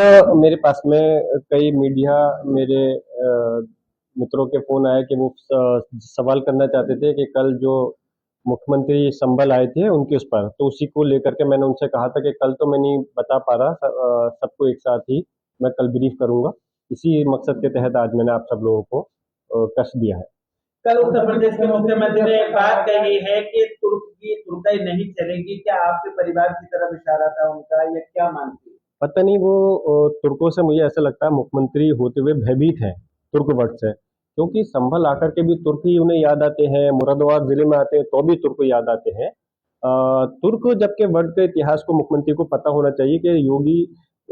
मेरे पास में कई मीडिया मेरे मित्रों के फोन आए कि वो सवाल करना चाहते थे कि कल जो मुख्यमंत्री संभल आए थे उनके उस पर, तो उसी को लेकर के मैंने उनसे कहा था कि कल तो मैं नहीं बता पा रहा, सबको एक साथ ही मैं कल ब्रीफ करूंगा। इसी मकसद के तहत आज मैंने आप सब लोगों को कष्ट दिया है। कल उत्तर प्रदेश के मुख्यमंत्री ने एक बात कही है कि तुर्क की तुर्काई नहीं चलेगी। क्या आपके परिवार की तरफ इशारा था उनका, या क्या मानती है? पता नहीं वो तुर्कों से मुझे ऐसा लगता है मुख्यमंत्री होते हुए भयभीत है तुर्क वर्ड से, क्योंकि संभल आकर के भी तुर्क ही उन्हें याद आते हैं, मुरादाबाद जिले में आते हैं तो भी तुर्क याद आते हैं। तुर्क जबकि वर्ड के इतिहास को मुख्यमंत्री को पता होना चाहिए कि योगी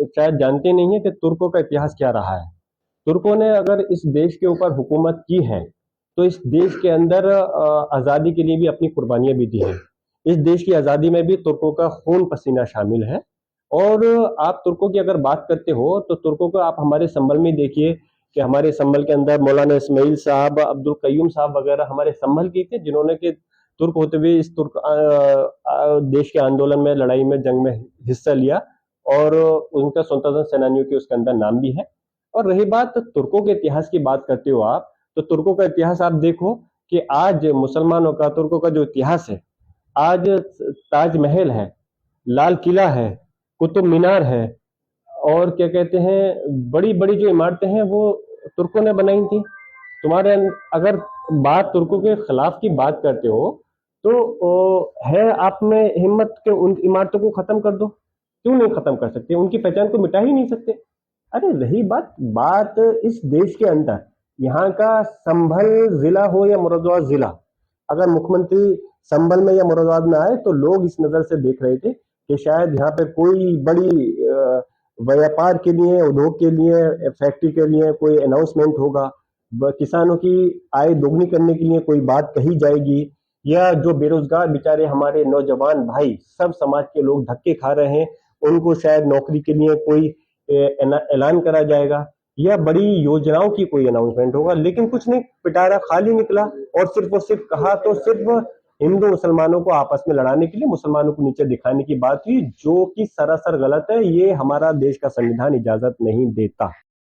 शायद जानते नहीं है कि तुर्कों का इतिहास क्या रहा है। तुर्कों ने अगर इस देश के ऊपर हुकूमत की है तो इस देश के अंदर आज़ादी के लिए भी अपनी कुर्बानियां भी दी हैं। इस देश की आज़ादी में भी तुर्कों का खून पसीना शामिल है। और आप तुर्कों की अगर बात करते हो तो तुर्कों को आप हमारे संभल में देखिए कि हमारे संभल के अंदर मौलाना इस्माइल साहब, अब्दुल कयूम साहब वगैरह हमारे संभल के थे, जिन्होंने कि तुर्क होते हुए इस तुर्क देश के आंदोलन में, लड़ाई में, जंग में हिस्सा लिया और उनका स्वतंत्रता सेनानियों के उसके अंदर नाम भी है। और रही बात तुर्कों के इतिहास की बात करते हो आप, तो तुर्कों का इतिहास आप देखो कि आज मुसलमानों का, तुर्कों का जो इतिहास है, आज ताजमहल है, लाल किला है, कुतुब मीनार है, और क्या कहते हैं, बड़ी बड़ी जो इमारतें हैं वो तुर्कों ने बनाई थी। तुम्हारे अगर बात तुर्कों के खिलाफ की बात करते हो तो है आप में हिम्मत के उन इमारतों को खत्म कर दो, क्यों नहीं खत्म कर सकते? उनकी पहचान को मिटा ही नहीं सकते। अरे रही बात बात इस देश के अंदर, यहाँ का संभल जिला हो या मुरादाबाद जिला, अगर मुख्यमंत्री संभल में या मुरादाबाद में आए तो लोग इस नजर से देख रहे थे कि शायद यहाँ पे कोई बड़ी व्यापार के लिए, उद्योग के लिए, फैक्ट्री के लिए कोई अनाउंसमेंट होगा, किसानों की आय दोगुनी करने के लिए कोई बात कही जाएगी, या जो बेरोजगार बेचारे हमारे नौजवान भाई, सब समाज के लोग धक्के खा रहे हैं, उनको शायद नौकरी के लिए कोई ऐलान करा जाएगा, या बड़ी योजनाओं की कोई अनाउंसमेंट होगा। लेकिन कुछ नहीं, पिटारा खाली निकला और सिर्फ कहा तो सिर्फ हिंदू मुसलमानों को आपस में लड़ाने के लिए, मुसलमानों को नीचे दिखाने की बात हुई, जो कि सरासर गलत है। ये हमारा देश का संविधान इजाजत नहीं देता।